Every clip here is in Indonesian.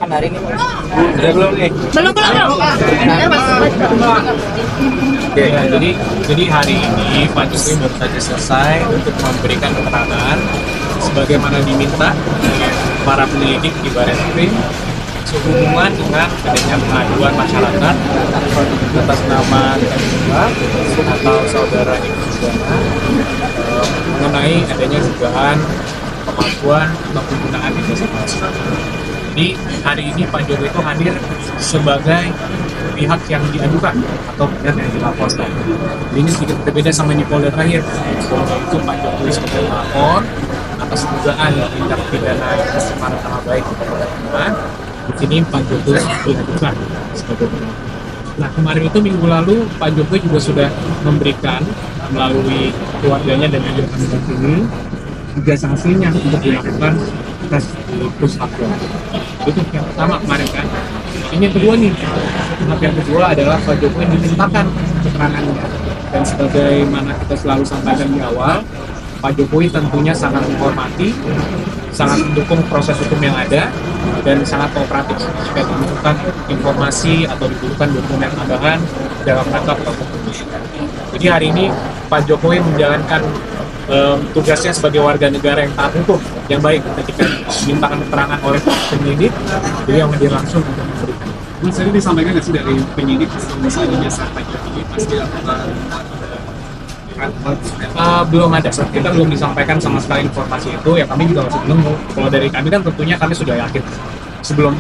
dilaksanakan hari ini? Udah belum nih? Belum. Oke, jadi hari ini Pak Jokowi baru saja selesai untuk memberikan keterangan sebagaimana diminta oleh para penyelidik di Barreskrim sehubungan dengan adanya pengaduan masyarakat atas nama atau saudara Ibu Sugana mengenai adanya dugaan pemalsuan atau penggunaan ijazah palsu. Jadi hari ini Pak Jokowi itu hadir sebagai pihak yang diadukan atau pihak yang dilaporkan. Ini sedikit berbeda sama di Polda terakhir. Itu Pak Jokowi sebagai pelapor atas dugaan tindak pidana pencemaran nama baik kepada. Di sini Pak Jokowi diadukan sebagai pelapor. Nah, kemarin itu minggu lalu Pak Jokowi juga sudah memberikan melalui keluarganya dan juga kami ijazah hasilnya untuk dilakukan tes di Puslapor. Itu yang pertama kemarin kan. Ini yang kedua nih. Tahap yang kedua adalah Pak Jokowi dimintakan keterangannya. Dan sebagaimana kita selalu sampaikan di awal, Pak Jokowi tentunya sangat menghormati, sangat mendukung proses hukum yang ada, dan sangat kooperatif jika dibutuhkan informasi atau dibutuhkan dokumen tambahan dalam rangka proses hukum. Jadi hari ini Pak Jokowi menjalankan tugasnya sebagai warga negara yang taat hukum, yang baik. Ketika dimintakan keterangan oleh penyidik, beliau hadir langsung untuk memberikan. Mas, tadi disampaikan nggak sih dari penyidik misalnya jasa pajak ini pasti akan belum ada, kita belum disampaikan sama sekali informasi itu. Ya kami juga masih menunggu. Kalau dari kami kan tentunya kami sudah yakin sebelum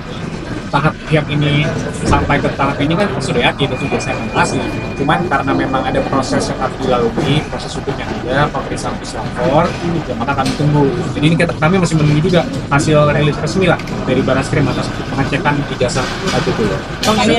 tahap yang ini sampai ke tahap ini kan sudah yakin itu sudah saya kasih. Cuman karena memang ada proses yang harus dilalui, proses hukum yang ada, pemeriksaan puslapor, ya maka kami tunggu. Jadi ini kami masih menunggu juga hasil rilis resmi lah dari Barreskrim atas pengecekan ijazah Pak Jokowi. Ini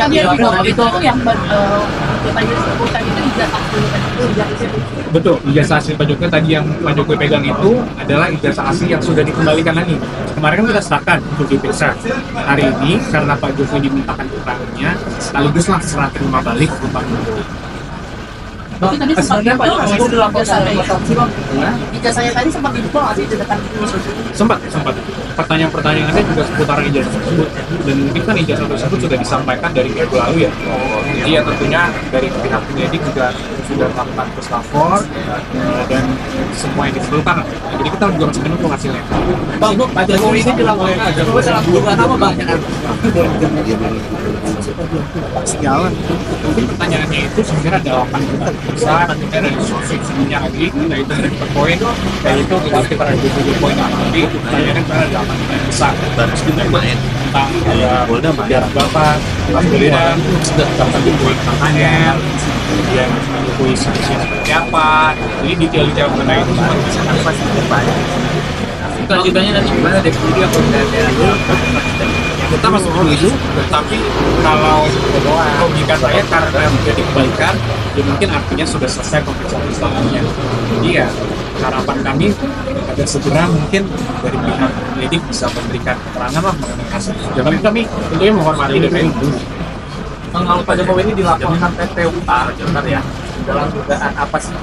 itu yang tadi disebutkan itu ijazah hasil. Betul, ijazah hasil Pak Jokowi tadi yang Pak Jokowi pegang itu adalah ijazah hasil yang sudah dikembalikan lagi. Kemarin kan kita serahkan untuk diperiksa. Hari ini karena Pak Jokowi dimintakan keterangannya, sekaliguslah serah terima balik ke Pak Jokowi. Tapi tadi sempat Pak Jokowi dilaporkan ijazahnya tadi sempat dibuka nggak sih di depan Sempat. Pertanyaan-pertanyaannya juga seputar ijazah tersebut, dan mungkin kan ijazah tersebut sudah disampaikan dari minggu lalu ya. Jadi ya tentunya dari pihak penyidik juga sudah melakukan puslapor dan semua yang diperlukan. Jadi kita juga masih menunggu hasilnya. Pak Jokowi ini dilaporkan dalam dugaan apa banyak? Sejalan. Mungkin pertanyaannya itu sebenarnya ada 8 juta besar, kemudian ada subsidinya lagi, yaitu dari per poin, yaitu kita pada 20 poin nanti. Pertanyaannya sebenarnya ada 8 juta besar. Terus kita main tentang biar bapak, kemudian tentang Jokowi KKN, kemudian Jokowi sanksinya seperti apa. Jadi detail-detail mengenai itu semua bisa kita banyak. Kelanjutannya nanti gimana deh? Jadi apa Kita masih menunggu, tapi kalau logika saya karena menjadi kebaikan, ya mungkin artinya sudah selesai pemeriksaan selanjutnya. Jadi ya harapan kami agar segera mungkin dari pihak penyidik bisa memberikan keterangan lah mengenai hasil. Tapi kami tentunya menghormati DPR dulu. Kalau Pak Jokowi ini dilaporkan PT UA, ya, dalam dugaan apa sih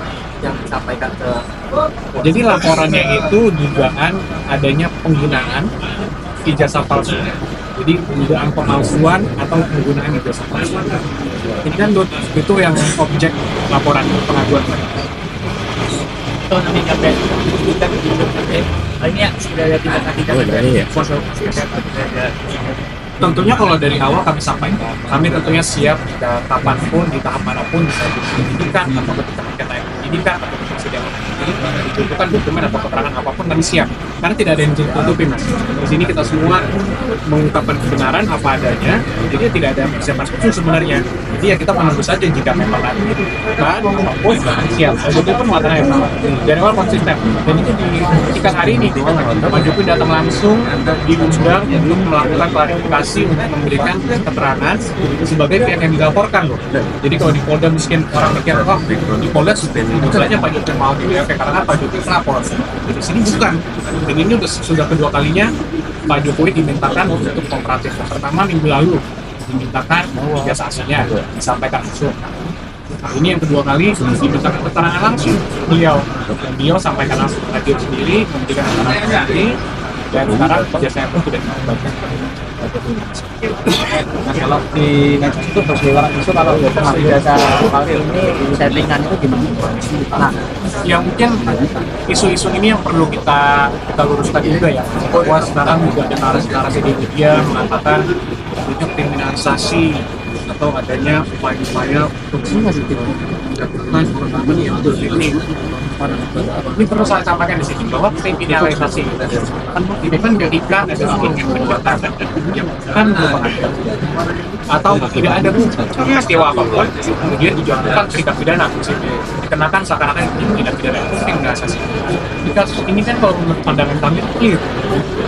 yang disampaikan ke? Jadi laporannya itu dugaan adanya penggunaan ijazah palsu. Jadi dugaan pemalsuan atau penggunaan ijazah palsu. Ini kan itu yang objek laporan pengaduan. Itu nanti sampai kita ini ya sudah ada tindakan Tentunya kalau dari awal kami sampaikan, kami tentunya siap jika kapanpun, di tahap manapun bisa penyidikan atau ketika kita penyidikan atau sidang dibutuhkan dokumen atau keterangan apapun kami siap. Karena tidak ada yang ditutupi, Mas. Di sini kita semua mengungkapkan kebenaran apa adanya, jadi tidak ada persiapan khusus sebenarnya. Jadi ya kita menunggu saja jika memang ada kan, siap. Jadi pun mengatakan yang sama. Dari awal konsisten. Dan itu dibuktikan hari ini. Pak Jokowi datang langsung diundang untuk melakukan klarifikasi untuk memberikan keterangan sebagai pihak yang dilaporkan loh. Jadi kalau di Polda mungkin orang mikir, oh di Polda sebenarnya Pak Jokowi mau gitu ya, karena Pak Jokowi melapor. Di sini bukan. Dan ini sudah kedua kalinya Pak Jokowi dimintakan untuk kooperatif. Pertama minggu lalu dimintakan ijazah aslinya disampaikan langsung. Nah, ini yang kedua kali dimintakan keterangan langsung beliau sampaikan langsung hadir sendiri memberikan keterangan sendiri, dan sekarang ijazahnya pun sudah disampaikan. Nah, kalau di Netflix itu berkeliaran isu kalau ijazah palsu ini settingan itu gimana? Nah, Ya mungkin isu-isu ini yang perlu kita luruskan juga ya, bahwa sekarang juga ada narasi-narasi di media mengatakan adanya kriminalisasi atau adanya upaya-upaya untuk melakukan pengamanan yang ini. Ini perlu saya sampaikan di sini bahwa kriminalisasi itu kan ketika ada kegiatan yang kan merupakan atau tidak ada peristiwa apapun kemudian dijatuhkan tindak pidana dikenakan seakan-akan tindak pidana itu kriminalisasi. Jika ini kan kalau menurut pandangan kami clear,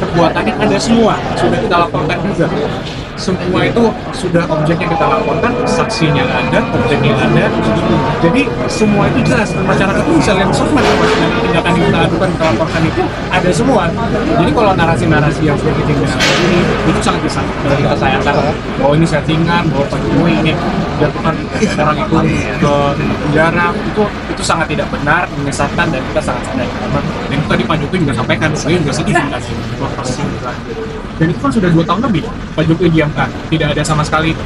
perbuatannya ada semua sudah kita laporkan juga. Semua itu sudah objeknya kita laporkan, saksinya ada, objeknya ada. Jadi semua itu jelas, masyarakat itu bisa lihat semua tindakan yang kita adukan, kita laporkan itu ada semua. Jadi kalau narasi-narasi yang sudah dikriminalisasi ini itu sangat bisa kita sayangkan bahwa ini settingan, bahwa Pak Jokowi ini jatuhkan orang itu ke penjara, itu sangat tidak benar, menyesatkan, dan kita sangat sadar. Dan itu tadi Pak Jokowi juga sampaikan, saya juga sedih dengan proses ini. Dan itu kan sudah 2 tahun lebih Pak Jokowi diamkan, tidak ada sama sekali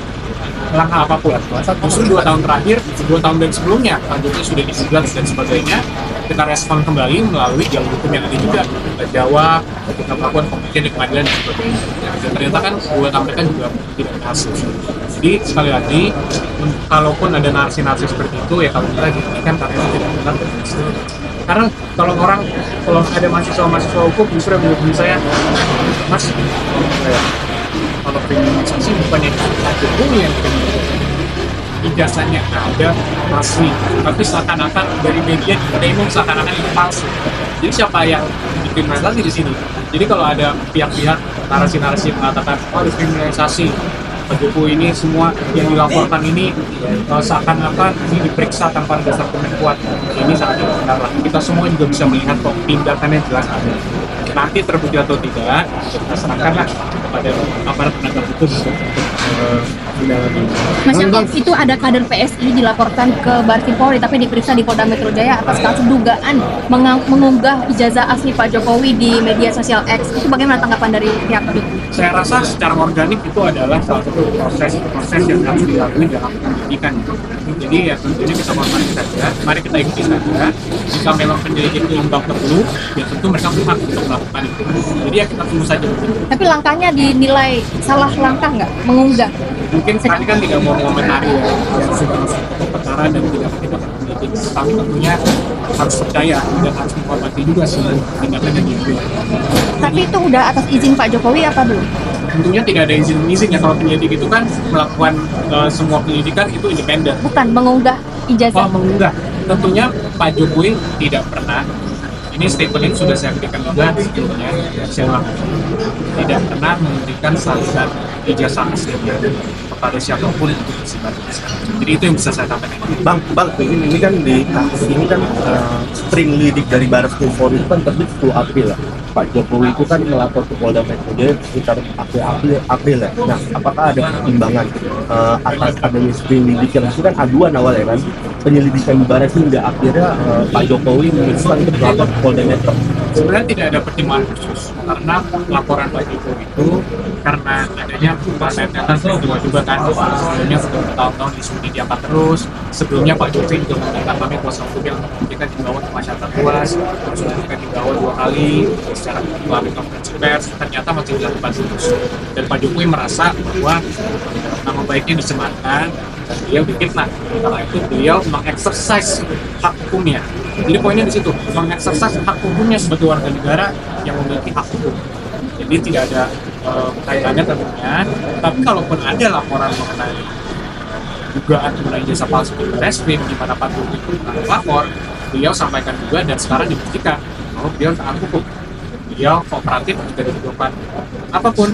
langkah apapun. Justru 2 tahun terakhir, 2 tahun dan sebelumnya Pak Jokowi sudah disigat dan sebagainya. Kita respon kembali melalui jalur hukum yang ada juga, kita jawab, kita melakukan pembuktian di pengadilan dan sebagainya. Dan ternyata kan 2 tahun mereka juga tidak berhasil. Jadi sekali lagi, kalaupun ada narasi-narasi seperti itu ya kalau kita dibuktikan karena itu tidak benar dan karena kalau ada mahasiswa hukum justru yang menghubungi saya, Mas, kalau kriminalisasi bukannya Pak Jokowi yang ijazahnya ada asli, tapi seakan-akan dari media demo seakan-akan itu palsu. Jadi siapa yang dikriminalisasi di sini? Jadi kalau ada pihak-pihak narasi-narasi yang mengatakan ada kriminalisasi Pak Jokowi ini, semua yang dilaporkan ini seakan-akan ini diperiksa tanpa dasar hukum yang kuat, ini sangat tidak benar lah. Kita semua juga bisa melihat kok tindakannya jelas ada. Nanti terbukti atau tidak, kita serahkanlah kepada aparat penegak hukum. Mas Yakob, itu ada kader PSI dilaporkan ke Bartim Polri tapi diperiksa di Polda Metro Jaya atas kasus dugaan mengunggah ijazah asli Pak Jokowi di media sosial X. Itu bagaimana tanggapan dari pihak Jokowi? Saya rasa secara organik itu adalah salah satu proses yang harus dilalui dalam penyidikan. Jadi ya tentunya kita hormati saja, mari kita ikuti saja. Jika memang penyelidik itu imbang perlu, ya tentu mereka berhak untuk melakukan itu. Jadi ya kita tunggu saja. Tapi langkahnya dinilai salah langkah nggak mengunggah? Mungkin kami kan tidak mau mengomentari ya sudah masuk ke perkara dan tidak penyidik. Tapi tentunya harus percaya dan harus menghormati juga semua tindakan yang diambil. Tapi itu udah atas izin Pak Jokowi apa belum? Tentunya tidak ada izin ya, kalau penyelidik itu kan melakukan semua penyelidikan itu independen. Bukan mengunggah ijazah. Mengunggah. Tentunya Pak Jokowi tidak pernah. Ini statement ini sudah saya berikan juga sebelumnya. Saya tidak pernah memberikan salinan ijazah aslinya kepada siapapun untuk bersifat. Jadi itu yang bisa saya sampaikan. Bang, ini kan di kasus ini kan string lidik dari Baris Krim Polri itu kan terbit 10 April ya. Pak Jokowi itu kan melapor ke Polda Metro Jaya sekitar April ya. Nah, apakah ada pertimbangan atas adanya string lidik yang itu kan aduan awal ya kan? Penyelidikan di Baris hingga akhirnya Pak Jokowi memutuskan untuk melapor ke Polda Metro. Sebenarnya tidak ada pertimbangan khusus karena laporan Pak Jokowi itu karena adanya kan peristiwa juga kan sebelumnya sudah bertahun-tahun isu ini diangkat terus. Sebelumnya Pak Jokowi juga meminta kami kuasa hukum yang kita dibawa ke masyarakat luas, terus kita dibawa 2 kali secara melalui konferensi pers, ternyata masih dilakukan terus. Dan Pak Jokowi merasa bahwa nama baiknya dicemarkan dan beliau difitnah. Karena itu beliau mengeksersis hak hukumnya. Jadi poinnya di situ, mengeksersis hak hukumnya sebagai warga negara yang memiliki hak hukum. Jadi tidak ada kaitannya tentunya. Tapi kalaupun ada laporan mengenai dugaan mengenai jasa palsu di Reskrim di mana Pak Jokowi itu lapor, beliau sampaikan juga dan sekarang dibuktikan bahwa beliau taat hukum. Beliau kooperatif jika dibutuhkan apapun.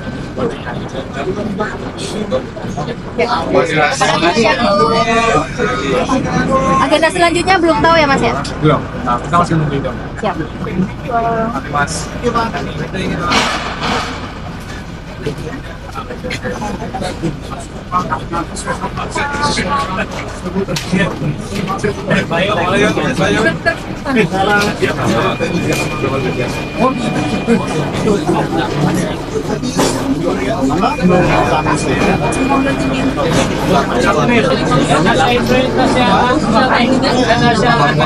Agenda selanjutnya belum tahu ya Mas ya? Belum. Nah, kita masih menunggu itu. Siap. Terima Mas. Baik, Saya